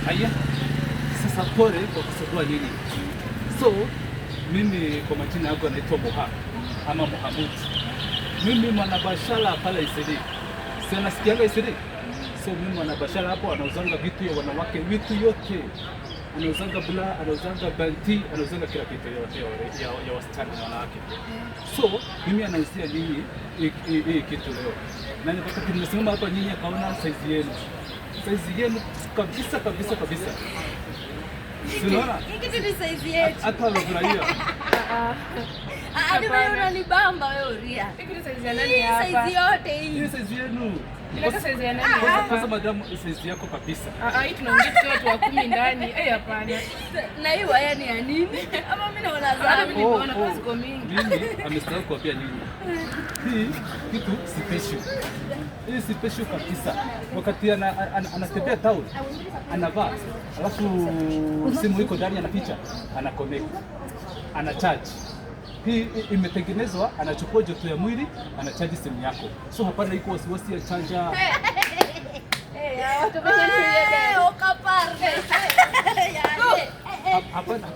Haya, sasa pole kwa kusugua nini. So mimi kwa majina yangu naitwa Moha ama Mohamud. Mimi mwanabashara pale Isiri. Si nasikianga Isiri. So mimi mwanabashara hapo anauzanga vitu ya wanawake, vitu yote. Anauzanga bla, anauzanga banti, anauzanga kila kitu ya wasichana na wanawake. So mimi anauzia nyinyi hii kitu leo. Na wakati nimesimama hapa nyinyi akaona size yenu. Size yenu kabisa. Unaona? Hiki kitu ni size yetu. Hata unafurahia. Hadi wewe unanibamba wewe Uria. Hiki ni size ya nani hapa? Size yote hii. Hii size yenu. Ile size ya nani hapa? Kwanza madam size yako kabisa. Hii tunaongea tu watu wa 10 ndani. Hapana. Na hii waya ni ya nini? Ama mimi naona Hata mimi nimeona kwa ziko mingi. Mimi amesahau kuambia nyinyi. Hii kitu special. Hii special kabisa. Wakati anatembea town, anavaa, alafu simu iko ndani ana picha, ana connect, ana charge. Hii imetengenezwa, anachukua joto ya mwili, ana charge simu yako. So hapana iko wasiwasi ya charger. Watu wengi okaparde. Hapana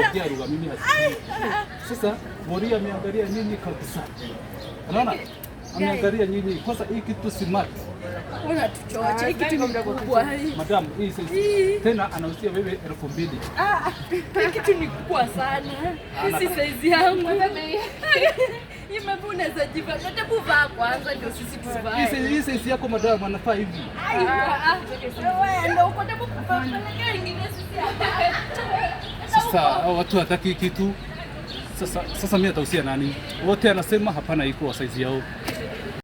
ongea lugha mimi hasikii. Sasa Moria ameangalia nini kabisa. Unaona? Ameangalia nyinyi. Kwanza hii kitu smart. Unatuchocha hiki kitu ni kubwa hii. Madam, hii sasa tena anahusia wewe 2000. Hiki kitu ni kubwa sana. Si size yangu. Imebuna za jiva. Hata kuvaa kwanza ndio sisi tuvae. Hii size yako madam anafaa hivi. Wewe ndio uko tabu kuvaa ingine sisi hapa. Sasa watu hataki kitu. Sasa mimi atahusia nani? Wote anasema hapana iko size yao.